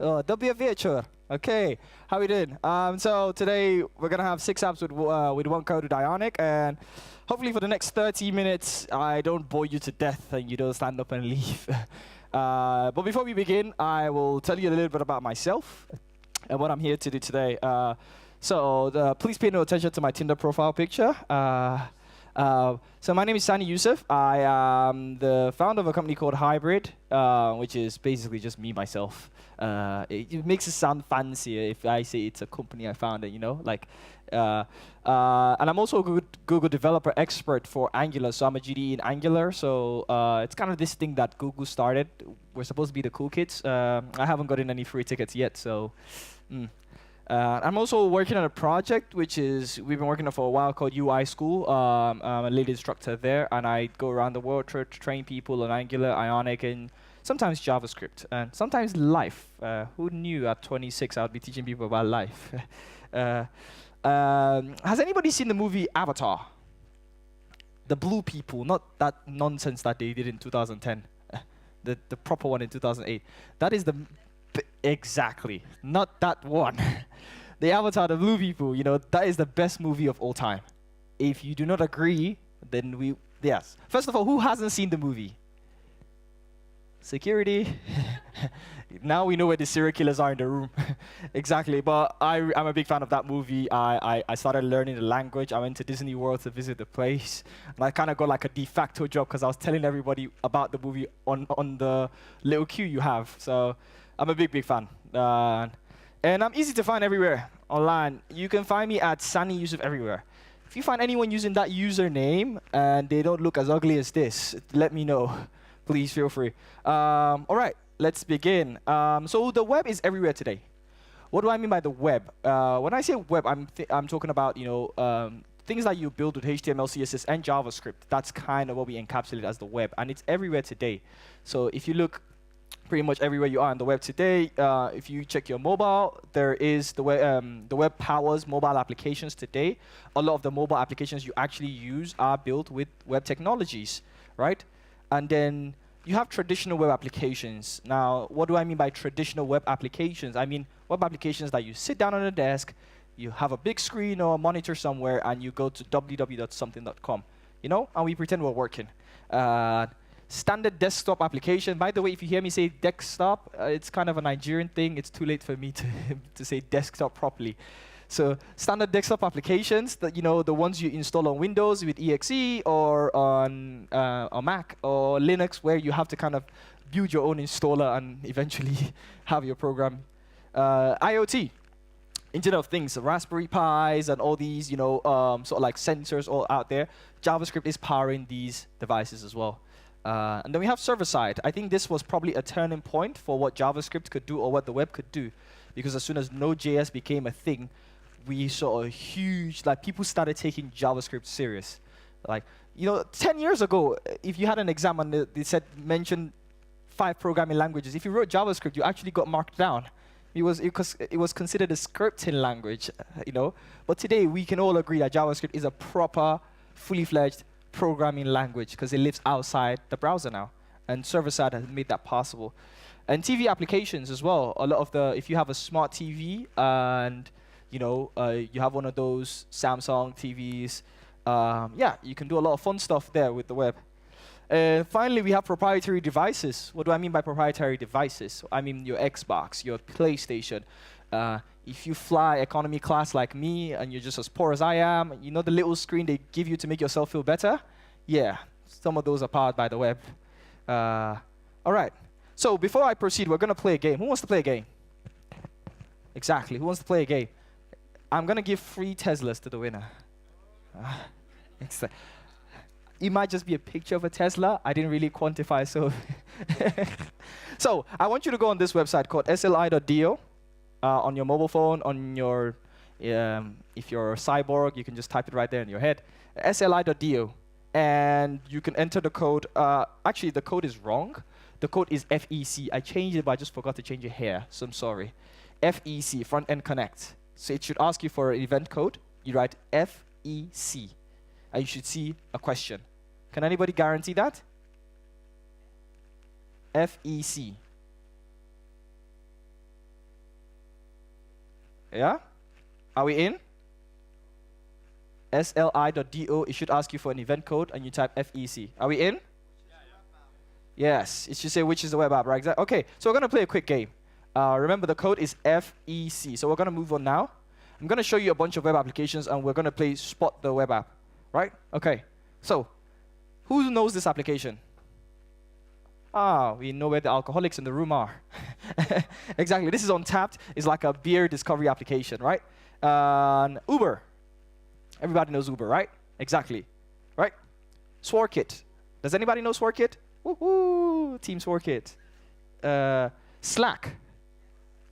WVHR. Okay, how we doing? So today we're gonna have 6 apps with one code with Ionic, and hopefully for the next 30 minutes I don't bore you to death and you don't stand up and leave. But before we begin, I will tell you a little bit about myself and what I'm here to do today. Please pay no attention to my Tinder profile picture. So my name is Sani Yusuf. I am the founder of a company called Hybrid, which is basically just me, myself. It makes it sound fancier if I say it's a company I founded, you know? And I'm also a Google developer expert for Angular, so I'm a GDE in Angular. So it's kind of this thing that Google started. We're supposed to be the cool kids. I haven't gotten any free tickets yet, so... I'm also working on a project which we've been working on for a while called UI School. I'm a lead instructor there, and I go around the world to train people on Angular, Ionic, and sometimes JavaScript, and sometimes life. Who knew at 26 I would be teaching people about life? Has anybody seen the movie Avatar? The blue people, not that nonsense that they did in 2010. The proper one in 2008. That is the... Exactly, not that one. The Avatar, the blue people, you know, that is the best movie of all time. If you do not agree, then yes. First of all, who hasn't seen the movie? Security. Now we know where the serial killers are in the room. Exactly, but I'm a big fan of that movie. I started learning the language. I went to Disney World to visit the place. And I kind of got like a de facto job because I was telling everybody about the movie on the little queue you have. So I'm a big fan. And I'm easy to find everywhere online. You can find me at Sani Yusuf everywhere. If you find anyone using that username and they don't look as ugly as this, let me know. Please feel free. All right, let's begin. So the web is everywhere today. What do I mean by the web? When I say web, I'm talking about, you know, things that you build with HTML, CSS, and JavaScript. That's kind of what we encapsulate as the web, and it's everywhere today. So if you look pretty much everywhere you are on the web today, if you check your mobile, there is the web powers mobile applications today. A lot of the mobile applications you actually use are built with web technologies, right? And then you have traditional web applications. Now, what do I mean by traditional web applications? I mean web applications that you sit down on a desk, you have a big screen or a monitor somewhere, and you go to www.something.com, you know, and we pretend we're working. Standard desktop application. By the way, if you hear me say desktop, it's kind of a Nigerian thing. It's too late for me to say desktop properly. So standard desktop applications, that, you know, the ones you install on Windows with exe or on Mac or Linux, where you have to kind of build your own installer and eventually have your program. IoT, Internet of Things, Raspberry Pis and all these, you know, sort of like sensors all out there. JavaScript is powering these devices as well. And then we have server-side. I think this was probably a turning point for what JavaScript could do or what the web could do. Because as soon as Node.js became a thing, we saw a huge, like, people started taking JavaScript serious. Like, you know, 10 years ago, if you had an exam and they said, mention 5 programming languages, if you wrote JavaScript, you actually got marked down. It was considered a scripting language, you know. But today, we can all agree that JavaScript is a proper, fully-fledged programming language because it lives outside the browser now, and server-side has made that possible. And TV applications as well. A lot of if you have a smart TV and you know you have one of those Samsung TVs, yeah, you can do a lot of fun stuff there with the web. Finally, we have proprietary devices. What do I mean by proprietary devices? I mean your Xbox, your PlayStation. If you fly economy class like me and you're just as poor as I am, you know the little screen they give you to make yourself feel better? Yeah, some of those are powered by the web. All right, so before I proceed, we're going to play a game. Who wants to play a game? Exactly, who wants to play a game? I'm going to give free Teslas to the winner. It might just be a picture of a Tesla. I didn't really quantify, so. So I want you to go on this website called sli.do. On your mobile phone, on your, if you're a cyborg, you can just type it right there in your head, sli.do, and you can enter the code. Actually, the code is wrong. The code is FEC. I changed it, but I just forgot to change it here, so I'm sorry. FEC, FrontEnd Connect. So it should ask you for an event code. You write FEC, and you should see a question. Can anybody guarantee that? FEC. Yeah? Are we in? sli.do, it should ask you for an event code, and you type FEC. Are we in? Yes, it should say which is the web app, right? Okay, so we're going to play a quick game. Remember, the code is FEC. So we're going to move on now. I'm going to show you a bunch of web applications, and we're going to play Spot the Web App, right? Okay, so who knows this application? We know where the alcoholics in the room are. Exactly, this is Untapped. It's like a beer discovery application, right? Uber. Everybody knows Uber, right? Exactly, right? SwareKit. Does anybody know SwareKit? Woohoo, Team SwareKit. Slack.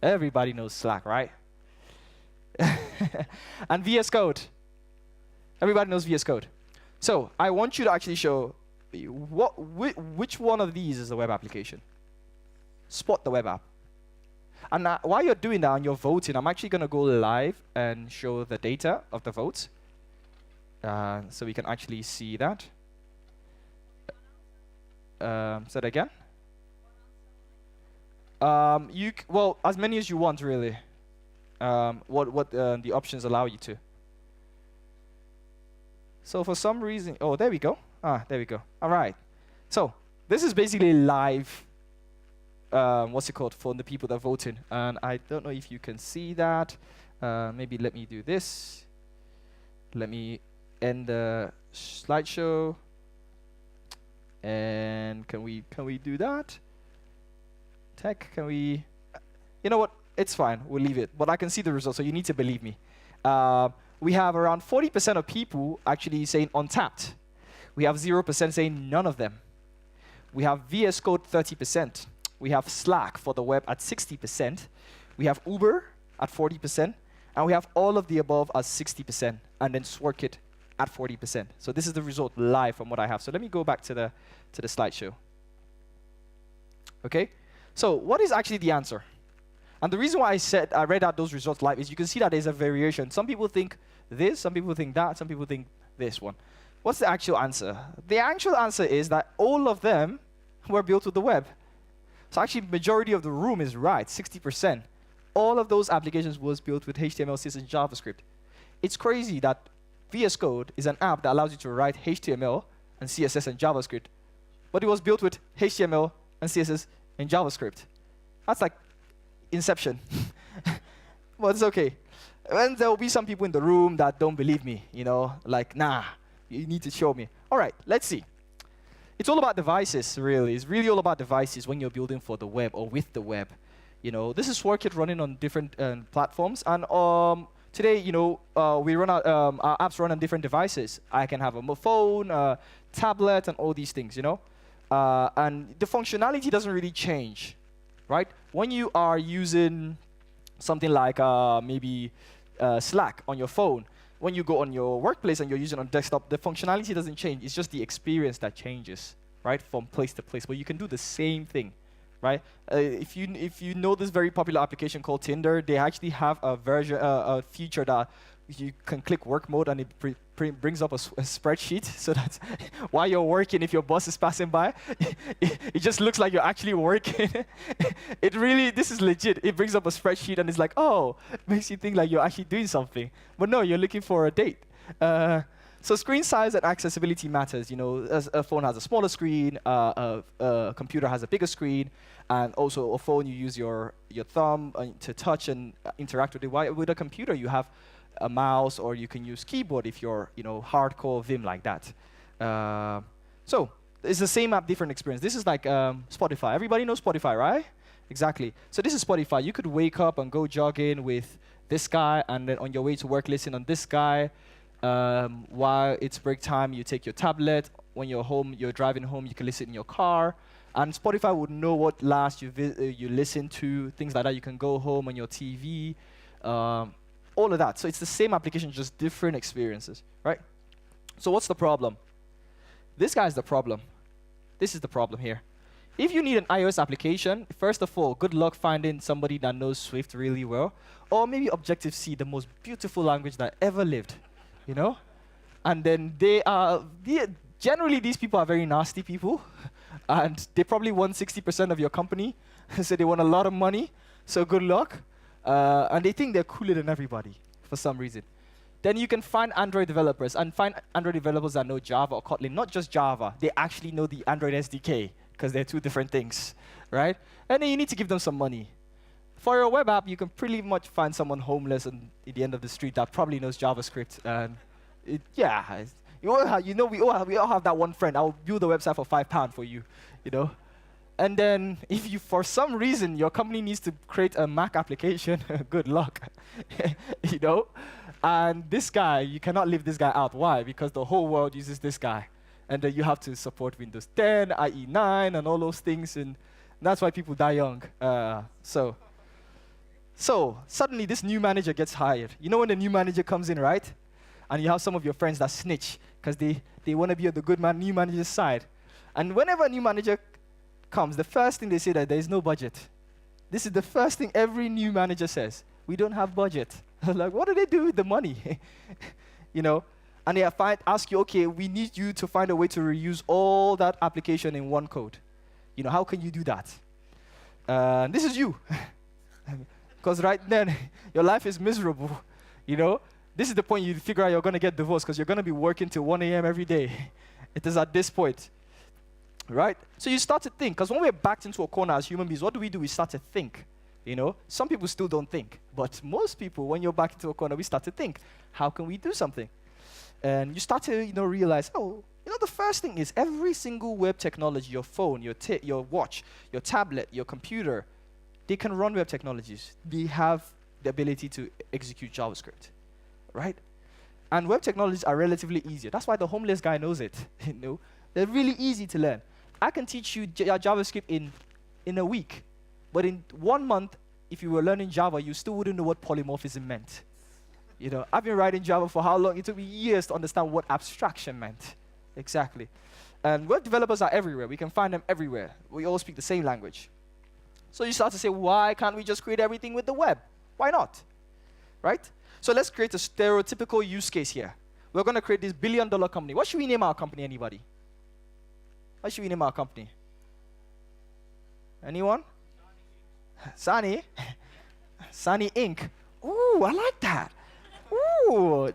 Everybody knows Slack, right? And VS Code. Everybody knows VS Code. So I want you to actually show which one of these is a web application. Spot the web app. And while you're doing that and you're voting, I'm actually going to go live and show the data of the votes. So we can actually see that. Say that again. Well, as many as you want, really. What the options allow you to. So for some reason, oh, there we go. There we go. All right. So this is basically live. What's it called for the people that are voting? And I don't know if you can see that. Maybe let me do this. Let me end the slideshow. And can we do that? Tech, can we? You know what? It's fine. We'll leave it. But I can see the results, so you need to believe me. We have around 40% of people actually saying Untapped. We have 0% saying none of them. We have VS Code 30%. We have Slack for the web at 60%. We have Uber at 40%. And we have all of the above at 60%. And then SwareKit at 40%. So this is the result live from what I have. So let me go back to the slideshow. Okay? So what is actually the answer? And the reason why I read out those results live is you can see that there's a variation. Some people think this, some people think that, some people think this one. What's the actual answer? The actual answer is that all of them were built with the web. So actually, majority of the room is right, 60%. All of those applications was built with HTML, CSS, and JavaScript. It's crazy that VS Code is an app that allows you to write HTML and CSS and JavaScript, but it was built with HTML and CSS and JavaScript. That's like Inception. But it's okay. And there will be some people in the room that don't believe me, you know, like, nah, you need to show me. All right, let's see. It's all about devices, really. It's really all about devices when you're building for the web or with the web. You know, this is SwareKit running on different platforms. And today, you know, our apps run on different devices. I can have a phone, a tablet, and all these things, you know. And the functionality doesn't really change, right? When you are using something like maybe Slack on your phone, when you go on your workplace and you're using it on desktop, the functionality doesn't change. It's just the experience that changes, right, from place to place. But you can do the same thing, right? If you know this very popular application called Tinder, they actually have a version, a feature that you can click work mode and it brings up a spreadsheet, so that while you're working, if your boss is passing by, it just looks like you're actually working. This is legit. It brings up a spreadsheet and it's like, oh, it makes you think like you're actually doing something. But no, you're looking for a date. So screen size and accessibility matters. You know, a phone has a smaller screen, a computer has a bigger screen, and also a phone you use your thumb to touch and interact with it. While with a computer you have a mouse, or you can use keyboard if you're, you know, hardcore Vim like that. So it's the same app, different experience. This is like Spotify. Everybody knows Spotify, right? Exactly. So this is Spotify. You could wake up and go jogging with this guy, and then on your way to work, listen on this guy. While it's break time, you take your tablet. When you're home, you're driving home, you can listen in your car. And Spotify would know what last you listen to, things like that. You can go home on your TV. All of that. So it's the same application, just different experiences, right? So what's the problem? This guy's the problem. This is the problem here. If you need an iOS application, first of all, good luck finding somebody that knows Swift really well, or maybe Objective-C, the most beautiful language that ever lived, you know? And then generally these people are very nasty people, and they probably want 60% of your company, so they want a lot of money, so good luck. And they think they're cooler than everybody for some reason. Then you can find Android developers and find Android developers that know Java or Kotlin, not just Java. They actually know the Android SDK because they're two different things, right? And then you need to give them some money. For your web app, you can pretty much find someone homeless at the end of the street that probably knows JavaScript. And we all have that one friend. I'll build a website for £5 for you, you know. And then if you, for some reason, your company needs to create a Mac application, good luck, you know. And this guy, you cannot leave this guy out. Why? Because the whole world uses this guy. And then you have to support Windows 10, IE 9, and all those things. And that's why people die young. So suddenly this new manager gets hired. You know when the new manager comes in, right? And you have some of your friends that snitch because they want to be on the good new manager's side. And whenever a new manager comes, the first thing they say that there is no budget. This is the first thing every new manager says. We don't have budget. Like, what do they do with the money? You know? And they ask you, okay, we need you to find a way to reuse all that application in one code. You know, how can you do that? This is you. Because right then, your life is miserable. You know? This is the point you figure out you're going to get divorced because you're going to be working till 1 a.m. every day. It is at this point. Right? So you start to think, because when we're backed into a corner as human beings, what do? We start to think. You know, some people still don't think, but most people, when you're back into a corner, we start to think, how can we do something? And you start to, realize, the first thing is every single web technology, your phone, your watch, your tablet, your computer, they can run web technologies. They have the ability to execute JavaScript, right? And web technologies are relatively easier. That's why the homeless guy knows it. They're really easy to learn. I can teach you JavaScript in a week. But in 1 month, if you were learning Java, you still wouldn't know what polymorphism meant. I've been writing Java for how long? It took me years to understand what abstraction meant. Exactly. And web developers are everywhere. We can find them everywhere. We all speak the same language. So you start to say, why can't we just create everything with the web? Why not? Right? So let's create a stereotypical use case here. We're going to create this billion-dollar company. What should we name our company, anybody? What should we name our company? Anyone? Sani? Sani Inc. Ooh, I like that. Ooh,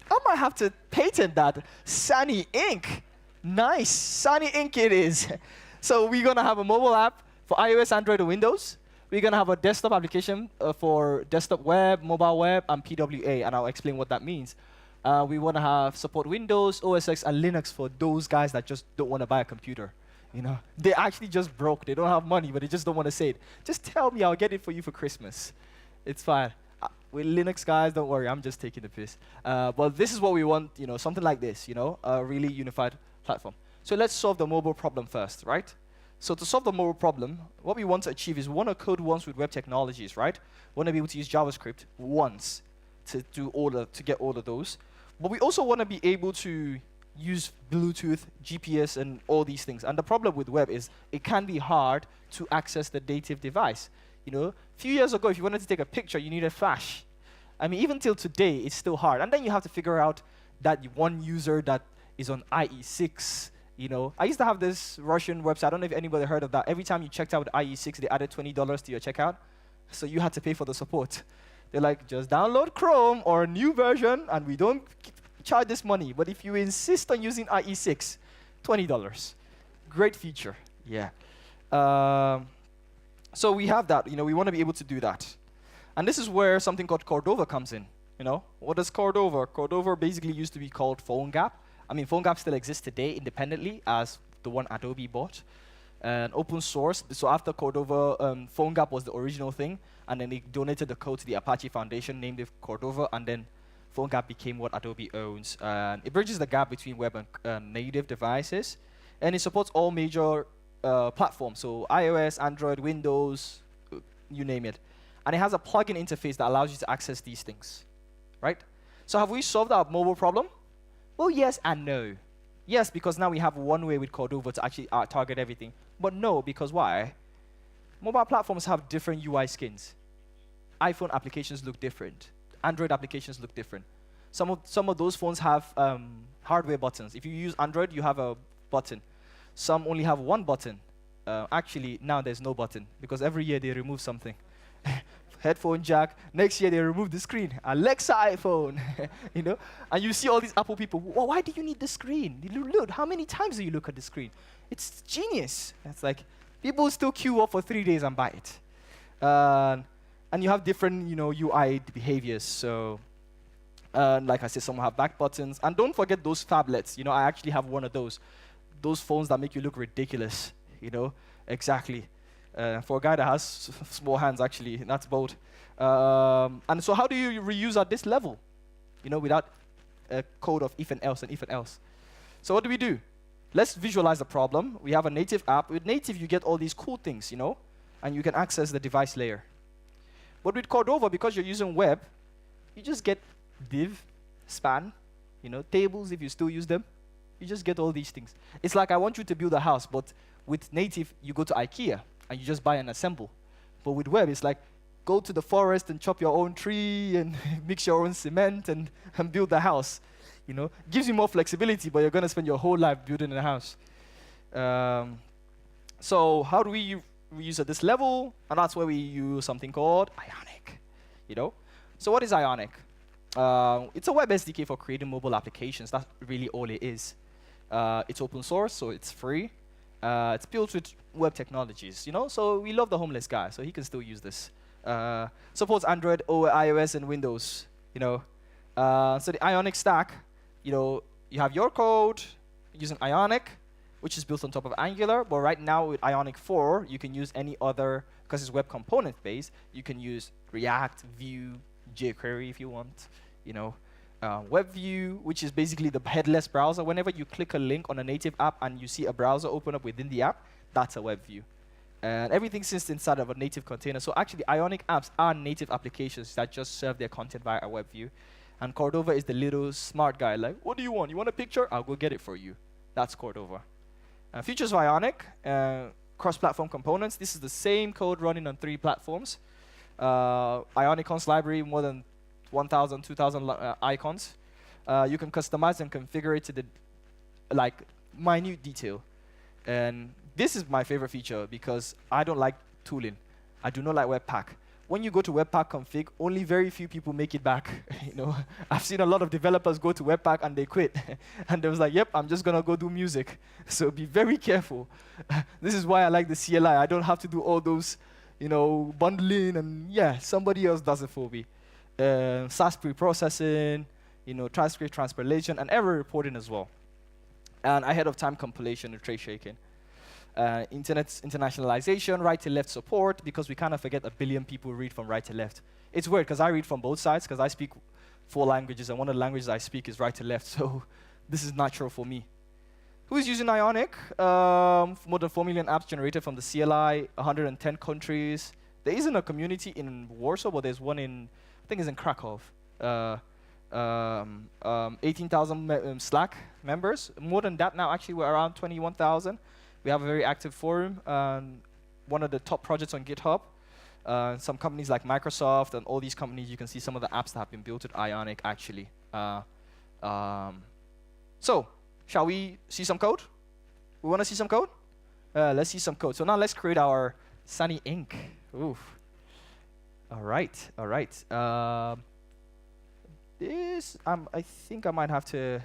I might have to patent that. Sani Inc. Nice. Sani Inc. it is. So we're going to have a mobile app for iOS, Android, and Windows. We're going to have a desktop application for desktop web, mobile web, and PWA, and I'll explain what that means. We want to have support Windows, OS X, and Linux for those guys that just don't want to buy a computer. They actually just broke. They don't have money, but they just don't want to say it. Just tell me, I'll get it for you for Christmas. It's fine. With Linux guys, don't worry. I'm just taking the piss. But this is what we want, something like this, a really unified platform. So let's solve the mobile problem first, right? So to solve the mobile problem, what we want to achieve is we want to code once with web technologies, right? We want to be able to use JavaScript once to get all of those. But we also want to be able to use Bluetooth, GPS, and all these things. And the problem with web is it can be hard to access the native device. A few years ago, if you wanted to take a picture, you needed flash. I mean, even till today, it's still hard. And then you have to figure out that one user that is on IE6. I used to have this Russian website. I don't know if anybody heard of that. Every time you checked out with IE6, they added $20 to your checkout. So you had to pay for the support. They're like, just download Chrome or a new version, and we don't charge this money. But if you insist on using IE6, $20. Great feature. Yeah. So we have that. We want to be able to do that. And this is where something called Cordova comes in. What is Cordova? Cordova basically used to be called PhoneGap. I mean, PhoneGap still exists today independently as the one Adobe bought. And open source. So after Cordova, PhoneGap was the original thing. And then they donated the code to the Apache Foundation, named it Cordova, and then PhoneGap became what Adobe owns. And it bridges the gap between web and native devices. And it supports all major platforms, so iOS, Android, Windows, you name it. And it has a plugin interface that allows you to access these things, right? So have we solved our mobile problem? Well, yes and no. Yes, because now we have one way with Cordova to actually target everything. But no, because why? Mobile platforms have different UI skins. iPhone applications look different. Android applications look different. Some of those phones have hardware buttons. If you use Android, you have a button. Some only have one button. Actually, now there's no button because every year they remove something. headphone jack. Next year, they remove the screen. Alexa iPhone, And you see all these Apple people, well, why do you need the screen? Look, how many times do you look at the screen? It's genius. It's like, people still queue up for 3 days and buy it. And you have different, UI behaviors. So, like I said, some have back buttons. And don't forget those phablets. I actually have one of those. Those phones that make you look ridiculous, Exactly. For a guy that has small hands, actually, that's bold. And so how do you reuse at this level, without a code of if and else and if and else? So what do? Let's visualize the problem. We have a native app. With native, you get all these cool things, and you can access the device layer. But with Cordova, because you're using web, you just get div, span, tables if you still use them. You just get all these things. It's like I want you to build a house, but with native, you go to IKEA. And you just buy and assemble. But with web, it's like, go to the forest and chop your own tree and mix your own cement and build the house. Gives you more flexibility, but you're going to spend your whole life building a house. So how do we use at this level? And that's where we use something called Ionic. So what is Ionic? It's a web SDK for creating mobile applications. That's really all it is. It's open source, so it's free. It's built with web technologies, So we love the homeless guy, so he can still use this. Supports Android, iOS, and Windows, So the Ionic stack, you have your code using Ionic, which is built on top of Angular. But right now with Ionic 4, you can use any other, because it's web component based, you can use React, Vue, jQuery if you want, WebView, which is basically the headless browser. Whenever you click a link on a native app and you see a browser open up within the app, that's a WebView. And everything sits inside of a native container. So actually, Ionic apps are native applications that just serve their content via a WebView. And Cordova is the little smart guy, like, what do you want? You want a picture? I'll go get it for you. That's Cordova. Features of Ionic, cross-platform components. This is the same code running on 3 platforms. Ionic library, more than 1,000, 2,000 icons. You can customize and configure it to the minute detail. And this is my favorite feature because I don't like tooling. I do not like Webpack. When you go to Webpack config, only very few people make it back. I've seen a lot of developers go to Webpack and they quit. And they was like, yep, I'm just going to go do music. So be very careful. This is why I like the CLI. I don't have to do all those, bundling and somebody else does it for me. SAS pre-processing, transcript transpilation, and error reporting as well. And ahead of time compilation and trace shaking. Internationalization, right to left support, because we kind of forget 1 billion people read from right to left. It's weird because I read from both sides because I speak 4 languages, and one of the languages I speak is right to left. So this is natural for me. Who is using Ionic? More than 4 million apps generated from the CLI, 110 countries. There isn't a community in Warsaw, but there's one in, I think it's in Krakow. 18,000 Slack members. More than that now, actually, we're around 21,000. We have a very active forum. One of the top projects on GitHub. Some companies like Microsoft and all these companies, you can see some of the apps that have been built with Ionic, actually. So, shall we see some code? We want to see some code? Let's see some code. So now let's create our Sani Inc. Ooh. All right, all right. I think I might have to.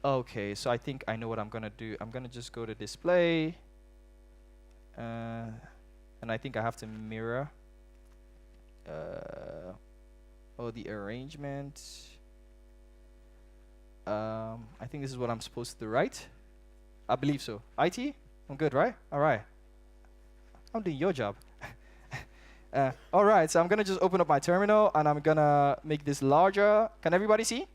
Okay, so I think I know what I'm gonna do. I'm gonna just go to display, and I think I have to mirror the arrangement. I think this is what I'm supposed to do, right? I believe so. IT? I'm good, right? All right. I'm doing your job. All right, so I'm going to just open up my terminal, and I'm going to make this larger. Can everybody see?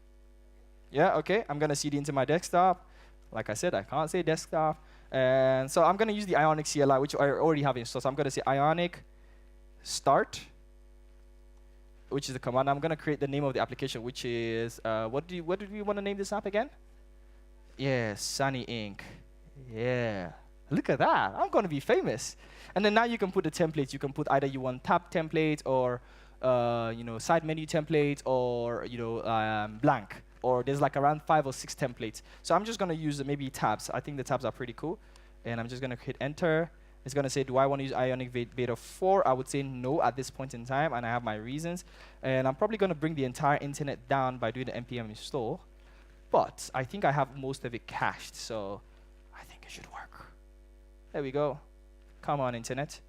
Yeah, OK. I'm going to CD into my desktop. Like I said, I can't say desktop. And so I'm going to use the Ionic CLI, which I already have installed. So I'm going to say Ionic start, which is the command. I'm going to create the name of the application, which is, what did we want to name this app again? Yeah, Sani Inc. Yeah. Look at that. I'm going to be famous. And then now you can put the templates. You can put either you want tab template or side menu template or blank. Or there's like around 5 or 6 templates. So I'm just going to use maybe tabs. I think the tabs are pretty cool. And I'm just going to hit enter. It's going to say, do I want to use Ionic Beta 4? I would say no at this point in time, and I have my reasons. And I'm probably going to bring the entire internet down by doing the npm install. But I think I have most of it cached, so I think it should work. There we go. Come on, internet.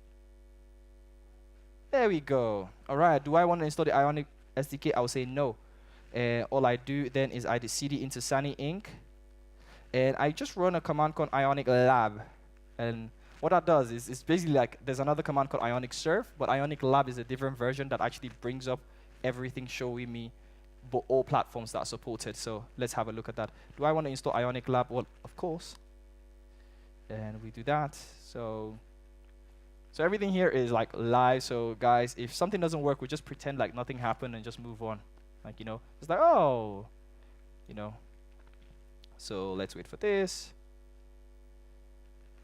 There we go. All right, do I want to install the Ionic SDK? I will say no. All I do then is I cd into Sani Inc. And I just run a command called Ionic Lab. And what that does is it's basically like there's another command called Ionic Serve, but Ionic Lab is a different version that actually brings up everything showing me all platforms that are supported. So let's have a look at that. Do I want to install Ionic Lab? Well, of course. And we do that. So everything here is like live. So guys, if something doesn't work, we just pretend like nothing happened and just move on. Like, you know, it's like, oh, you know. So let's wait for this.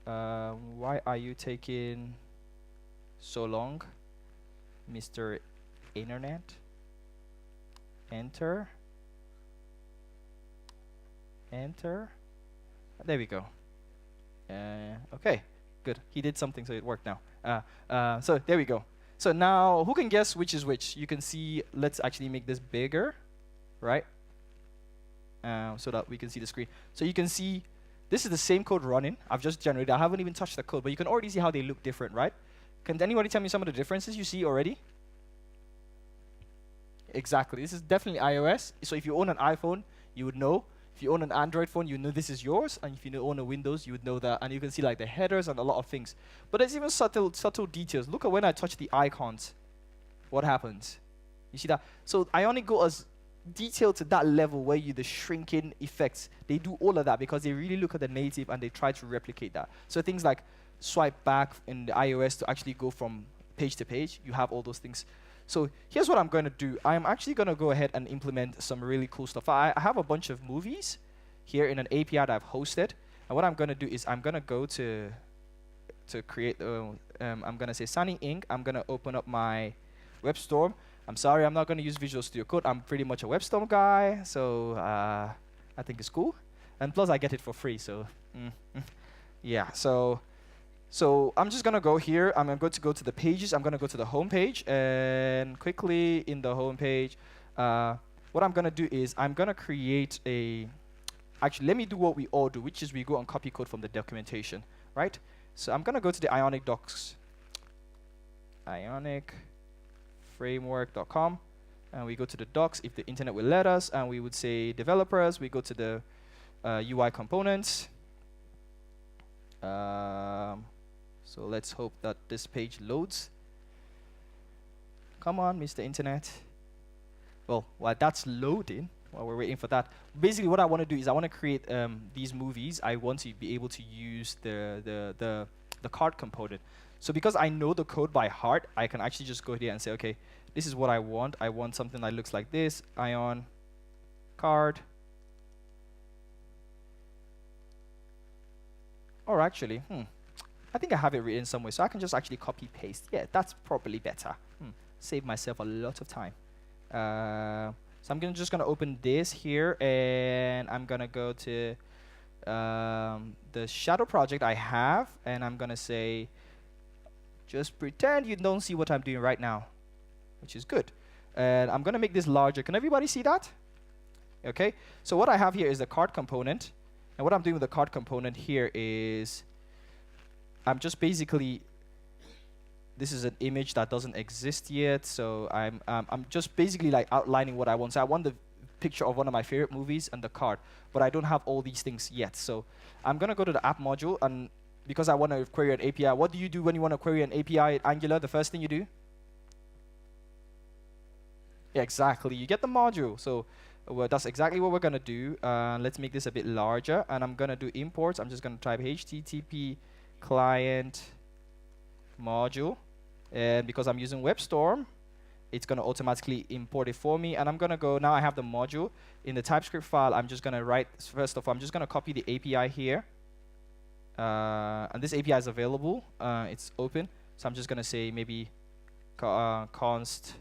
Why are you taking so long, Mr. Internet? Enter. Enter. There we go. Okay, good. He did something, so it worked now. So there we go. So now, who can guess which is which? You can see, let's actually make this bigger, right? So that we can see the screen. So you can see, this is the same code running. I've just generated. I haven't even touched the code, but you can already see how they look different, right? Can anybody tell me some of the differences you see already? Exactly. This is definitely iOS. So if you own an iPhone, you would know. If you own an Android phone, you know this is yours. And if you own a Windows, you would know that. And you can see like the headers and a lot of things. But there's even subtle details. Look at when I touch the icons. What happens? You see that? So Ionic go as detailed to that level where the shrinking effects, they do all of that because they really look at the native and they try to replicate that. So things like swipe back in the iOS to actually go from page to page, you have all those things. So here's what I'm going to do. I'm actually going to go ahead and implement some really cool stuff. I have a bunch of movies here in an API that I've hosted. And what I'm going to do is I'm going to go to create, I'm going to say Sani Inc. I'm going to open up my WebStorm. I'm sorry, I'm not going to use Visual Studio Code. I'm pretty much a WebStorm guy, so I think it's cool. And plus, I get it for free, so yeah. So I'm just going to go here. I'm going to go to the pages. I'm going to go to the home page. And quickly in the home page, what I'm going to do is I'm going to create a... Actually, let me do what we all do, which is we go and copy code from the documentation, right? So I'm going to go to the Ionic docs. Ionic framework.com, and we go to the docs if the internet will let us, and we would say developers. We go to the UI components. So let's hope that this page loads. Come on, Mr. Internet. Well, while that's loading, while we're waiting for that, basically what I want to do is I want to create these movies. I want to be able to use the card component. So because I know the code by heart, I can actually just go here and say, okay, this is what I want. I want something that looks like this, Ion card. Or actually, I think I have it written somewhere, so I can just actually copy paste. Yeah, that's probably better. Save myself a lot of time. So I'm just gonna open this here, and I'm gonna go to the shadow project I have, and I'm gonna say, just pretend you don't see what I'm doing right now, which is good. And I'm gonna make this larger. Can everybody see that? Okay, so what I have here is the card component, and what I'm doing with the card component here is I'm just basically, this is an image that doesn't exist yet, so I'm just basically like outlining what I want. So I want the picture of one of my favorite movies and the card, but I don't have all these things yet. So I'm gonna go to the app module, and because I want to query an API, what do you do when you want to query an API at Angular? The first thing you do? Yeah, exactly. You get the module. So well, that's exactly what we're going to do. Let's make this a bit larger. And I'm going to do imports. I'm just going to type HTTP client module. And because I'm using WebStorm, it's going to automatically import it for me. And I'm going to go, now I have the module. In the TypeScript file, I'm just going to write, first of all, I'm just going to copy the API here. And this API is available. It's open. So I'm just going to say maybe const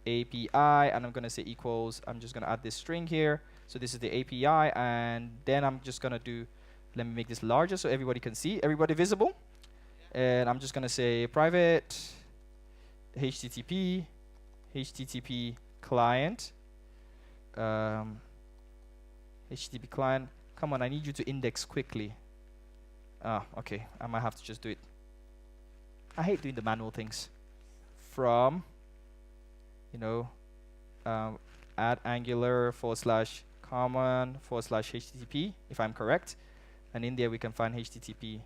API, and I'm going to say equals. I'm just going to add this string here. So this is the API, and then I'm just going to do, let me make this larger so everybody can see. Everybody visible? And I'm just going to say private HTTP client, HTTP client. Come on, I need you to index quickly. Okay, I might have to just do it. I hate doing the manual things. From, add Angular /common /HTTP, if I'm correct. And in there we can find HTTP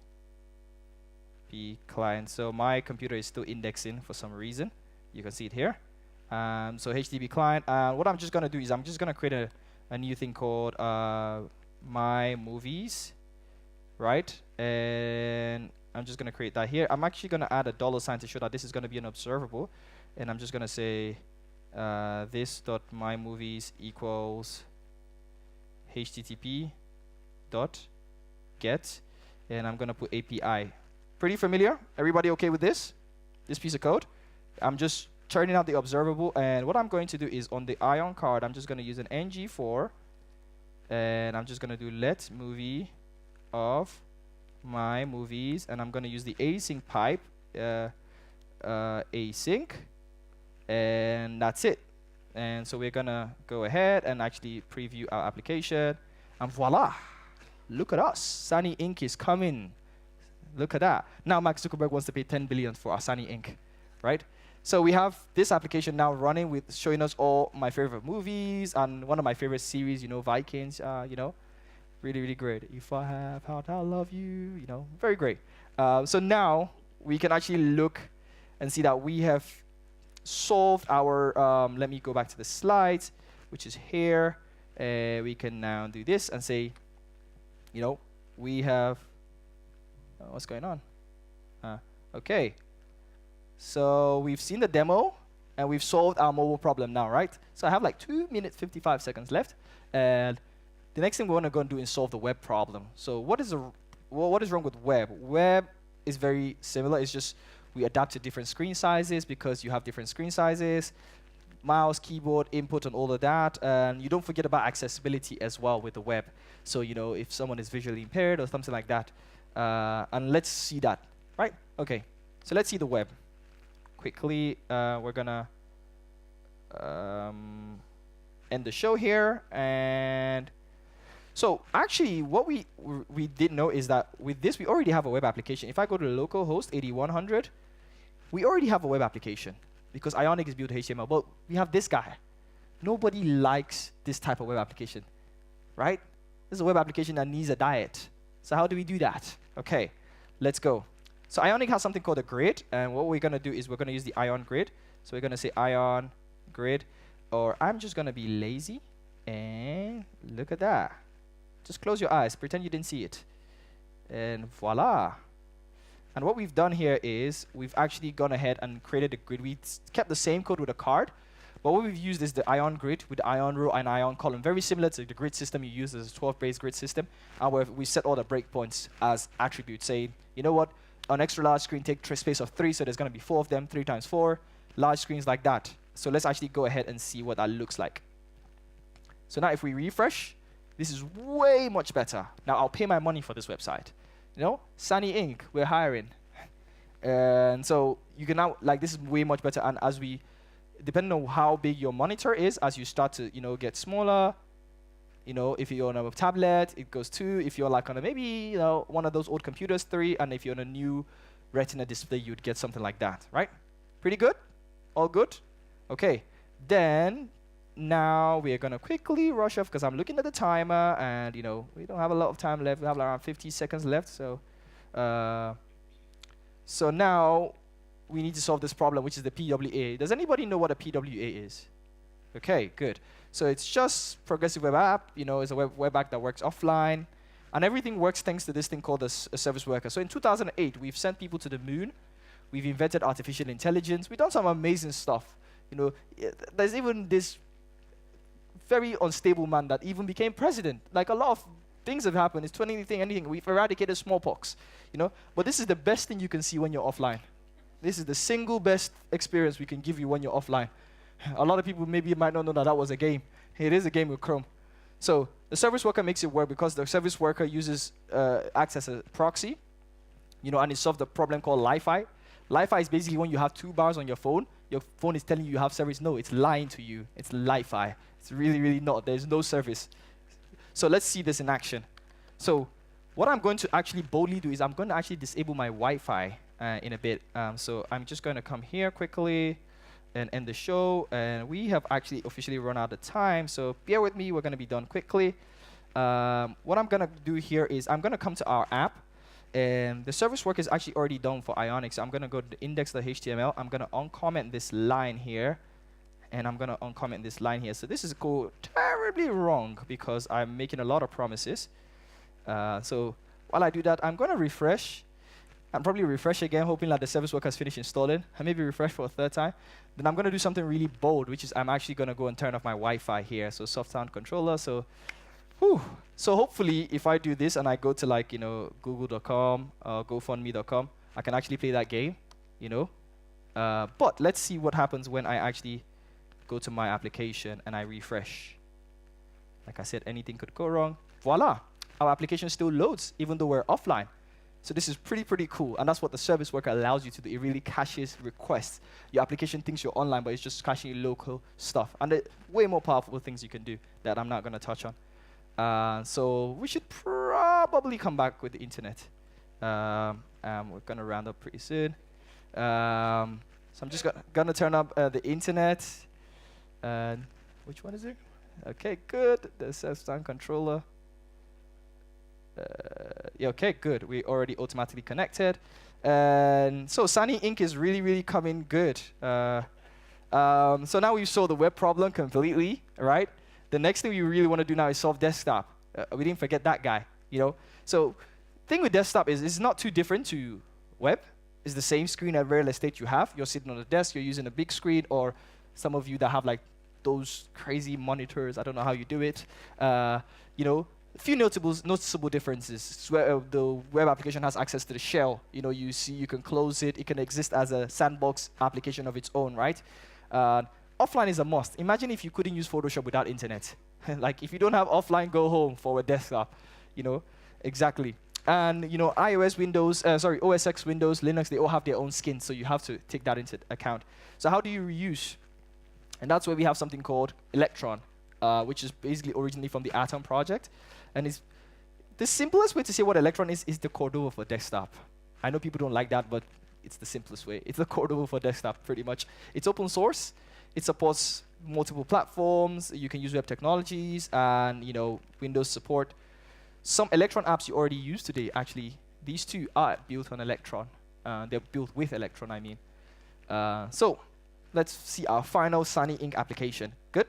client. So my computer is still indexing for some reason. You can see it here. So HTTP client. What I'm just going to do is I'm just going to create a new thing called my movies, right? And I'm just going to create that here. I'm actually going to add a $sign to show that this is going to be an observable. And I'm just going to say this.mymovies equals http.get. And I'm going to put API. Pretty familiar? Everybody okay with this? This piece of code? I'm just turning out the observable. And what I'm going to do is on the Ion card, I'm just going to use an ng4. And I'm just going to do let movie of my movies. And I'm going to use the async pipe. Async. And that's it. And so we're going to go ahead and actually preview our application. And voila. Look at us. Sani Inc. is coming. Look at that. Now Mark Zuckerberg wants to pay $10 billion for our Sani Inc. Right? So we have this application now running with showing us all my favorite movies and one of my favorite series, Vikings, really, really great. If I have heart, I love you, very great. So now we can actually look and see that we have solved our, let me go back to the slides, which is here. We can now do this and say, we have, what's going on? Okay. So we've seen the demo, and we've solved our mobile problem now, right? So I have like 2 minutes, 55 seconds left. And the next thing we want to go and do is solve the web problem. So what is wrong with web? Web is very similar. It's just we adapt to different screen sizes because you have different screen sizes, mouse, keyboard, input, and all of that. And you don't forget about accessibility as well with the web. So, if someone is visually impaired or something like that. And let's see that, right? Okay, so let's see the web. Quickly, we're gonna end the show here. And so actually what we did know is that with this, we already have a web application. If I go to localhost 8100, we already have a web application because Ionic is built HTML. But we have this guy. Nobody likes this type of web application, right? This is a web application that needs a diet. So how do we do that? Okay, let's go. So Ionic has something called a grid, and what we're going to do is we're going to use the Ion grid. So we're going to say Ion grid, or I'm just going to be lazy, and look at that. Just close your eyes, pretend you didn't see it, and voila. And what we've done here is we've actually gone ahead and created a grid. We kept the same code with a card, but what we've used is the Ion grid with the Ion row and Ion column, very similar to the grid system you use as a 12-base grid system, and we set all the breakpoints as attributes, saying, you know what, an extra large screen take space of 3, so there's going to be 4 of them, 3 times 4, large screens like that. So let's actually go ahead and see what that looks like. So now if we refresh, this is way much better. Now I'll pay my money for this website. Sani Inc., we're hiring. And so you can now, this is way much better. And as we, depending on how big your monitor is, as you start to, get smaller, if you're on a tablet, it goes 2. If you're like on a maybe, one of those old computers, 3. And if you're on a new Retina display, you'd get something like that, right? Pretty good? All good? Okay. Then, now we're going to quickly rush off because I'm looking at the timer. And, we don't have a lot of time left. We have around 50 seconds left. So, so now we need to solve this problem, which is the PWA. Does anybody know what a PWA is? Okay, good. So it's just progressive web app. It's a web app that works offline. And everything works thanks to this thing called a service worker. So in 2008, we've sent people to the moon. We've invented artificial intelligence. We've done some amazing stuff. There's even this very unstable man that even became president. Like a lot of things have happened. It's 20anything. We've eradicated smallpox. But this is the best thing you can see when you're offline. This is the single best experience we can give you when you're offline. A lot of people maybe might not know that was a game. It is a game with Chrome. So the service worker makes it work because the service worker acts as a proxy. you know, and it solved the problem called Li-Fi. Li-Fi is basically when you have 2 bars on your phone is telling you have service. No, it's lying to you. It's Li-Fi. It's really, really not. There's no service. So let's see this in action. So what I'm going to actually boldly do is I'm going to actually disable my Wi-Fi in a bit. So I'm just going to come here quickly and end the show. And we have actually officially run out of time. So bear with me. We're going to be done quickly. What I'm going to do here is I'm going to come to our app. And the service work is actually already done for Ionic. So I'm going to go to the index.html. I'm going to uncomment this line here. And I'm going to uncomment this line here. So this is code terribly wrong because I'm making a lot of promises. So while I do that, I'm going to refresh. I'm probably refresh again, hoping that the service work has finished installing. I maybe refresh for a 3rd time. Then I'm going to do something really bold, which is I'm actually going to go and turn off my Wi-Fi here. So soft sound controller. So, so hopefully, if I do this and I go to like, you know, google.com or gofundme.com, I can actually play that game, you know. But let's see what happens when I actually go to my application and I refresh. Like I said, anything could go wrong. Voila, our application still loads even though we're offline. So this is pretty cool, and that's what the service worker allows you to do. It really caches requests. Your application thinks you're online, but it's just caching your local stuff. And there are way more powerful things you can do that I'm not going to touch on. So we should probably come back with the internet. We're going to round up pretty soon. So I'm just going to turn up the internet. Which one is it? Okay, good. The self-stand controller. Yeah, okay, good. We already automatically connected. And so Sani Inc. is really coming good. So now we solved the web problem completely, right? The next thing we really want to do now is solve desktop. We didn't forget that guy, you know? So thing with desktop is it's not too different to web. It's the same screen at real estate you have. You're sitting on a desk, you're using a big screen, or some of you that have like those crazy monitors, I don't know how you do it. You know, a few noticeable differences. Where the web application has access to the shell. You know, you can close it. It can exist as a sandbox application of its own, right? Offline is a must. Imagine if you couldn't use Photoshop without internet. Like if you don't have offline, go home for a desktop. You know, exactly. And you know, iOS, Windows, OS X, Windows, Linux, they all have their own skin. So you have to take that into account. So how do you reuse? And that's where we have something called Electron, which is basically originally from the Atom project. And it's the simplest way to say what Electron is the Cordova for desktop. I know people don't like that, but it's the simplest way. It's the Cordova for desktop, pretty much. It's open source. It supports multiple platforms. You can use web technologies and, you know, Windows support. Some Electron apps you already use today, actually, these two are built on Electron. They're built with Electron, I mean. So let's see our final Sani Inc. application. Good?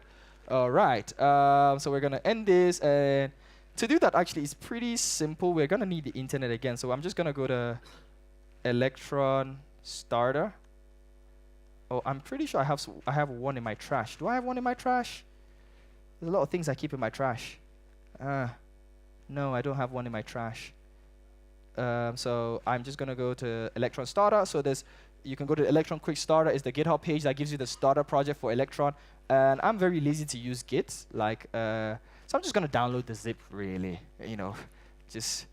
All right. So we're going to end this. And to do that, actually, it's pretty simple. We're going to need the internet again. So I'm just going to go to Electron Starter. Oh, I'm pretty sure I have one in my trash. Do I have one in my trash? There's a lot of things I keep in my trash. No, I don't have one in my trash. So I'm just going to go to Electron Starter. So you can go to Electron Quick Starter. It's the GitHub page that gives you the starter project for Electron. And I'm very lazy to use Git. Like, so I'm just going to download the zip, really. You know, just...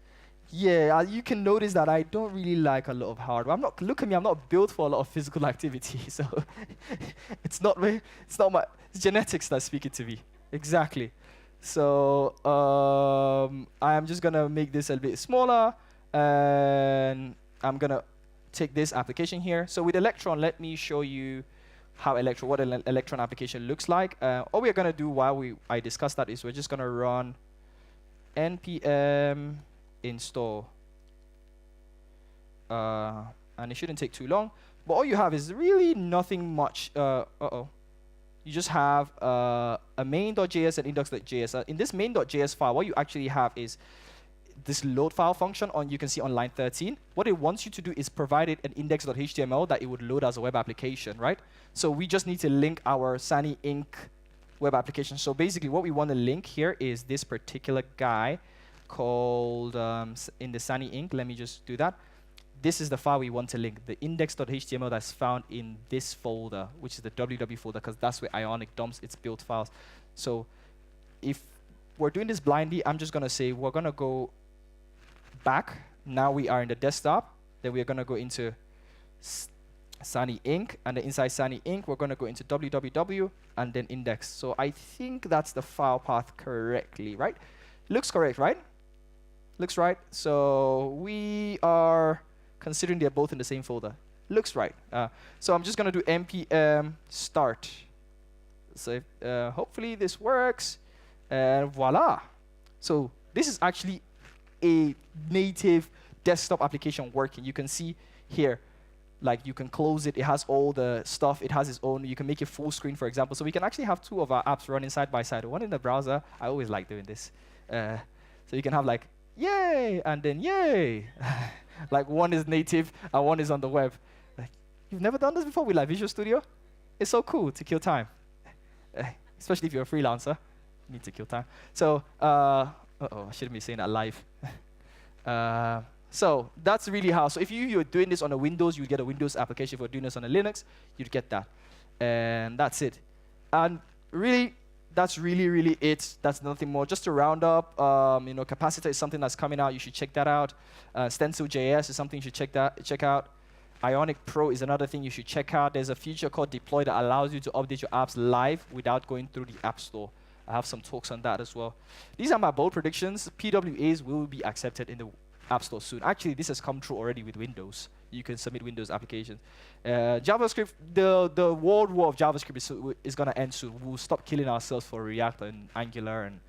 Yeah, you can notice that I don't really like a lot of hardware. Look at me, I'm not built for a lot of physical activity, so it's not my genetics that's speaking to me. Exactly. So I am just gonna make this a bit smaller, and I'm gonna take this application here. So with Electron, let me show you how what an Electron application looks like. All we're gonna do while I discuss that is we're just gonna run npm install, and it shouldn't take too long, but all you have is really nothing much. You just have a main.js and index.js. In this main.js file, what you actually have is this load file function you can see on line 13. What it wants you to do is provide it an index.html that it would load as a web application, right? So we just need to link our Sani Inc. web application. So basically what we want to link here is this particular guy called in the Sani Inc. Let me just do that. This is the file we want to link, the index.html that's found in this folder, which is the www folder, because that's where Ionic dumps its built files. So if we're doing this blindly, I'm just going to say we're going to go back. Now we are in the desktop. Then we're going to go into Sani Inc. And then inside Sani Inc., we're going to go into www and then index. So I think that's the file path correctly, right? Looks correct, right? Looks right. So we are considering they're both in the same folder. Looks right. So I'm just going to do npm start. So hopefully this works. And voila. So this is actually a native desktop application working. You can see here, like you can close it. It has all the stuff. It has its own. You can make it full screen, for example. So we can actually have two of our apps running side by side. One in the browser. I always like doing this. So you can have like, yay, and then yay. Like one is native and one is on the web. Like, you've never done this before with like Visual Studio? It's so cool to kill time. Especially if you're a freelancer. You need to kill time. So, I shouldn't be saying that live. So that's really how. So if you're doing this on a Windows, you'd get a Windows application. If you're doing this on a Linux, you'd get that. And that's it. And really, that's really it. That's nothing more. Just to round up, Capacitor is something that's coming out. You should check that out. Stencil.js is something you should check out. Ionic Pro is another thing you should check out. There's a feature called Deploy that allows you to update your apps live without going through the App Store. I have some talks on that as well. These are my bold predictions. PWAs will be accepted in the App Store soon. Actually, this has come true already with Windows. You can submit Windows applications. JavaScript, the world war of JavaScript is going to end soon. We'll stop killing ourselves for React and Angular and,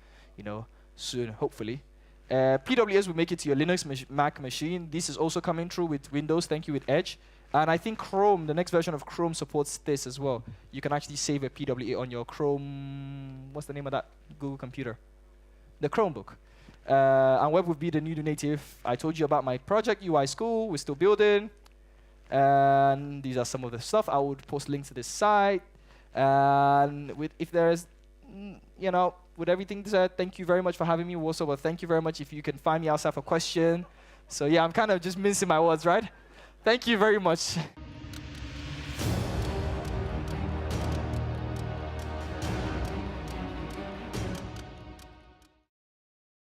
soon, hopefully. PWAs will make it to your Linux Mac machine. This is also coming true with Windows. Thank you with Edge. And I think Chrome, the next version of Chrome supports this as well. You can actually save a PWA on your Chrome, what's the name of that Google computer? The Chromebook. And web would be the new native. I told you about my project, UI School. We're still building. And these are some of the stuff. I would post links to this site. And if there's, with everything said, thank you very much for having me. Also, but thank you very much if you can find me outside for a question. So yeah, I'm kind of just mincing my words, right? Thank you very much.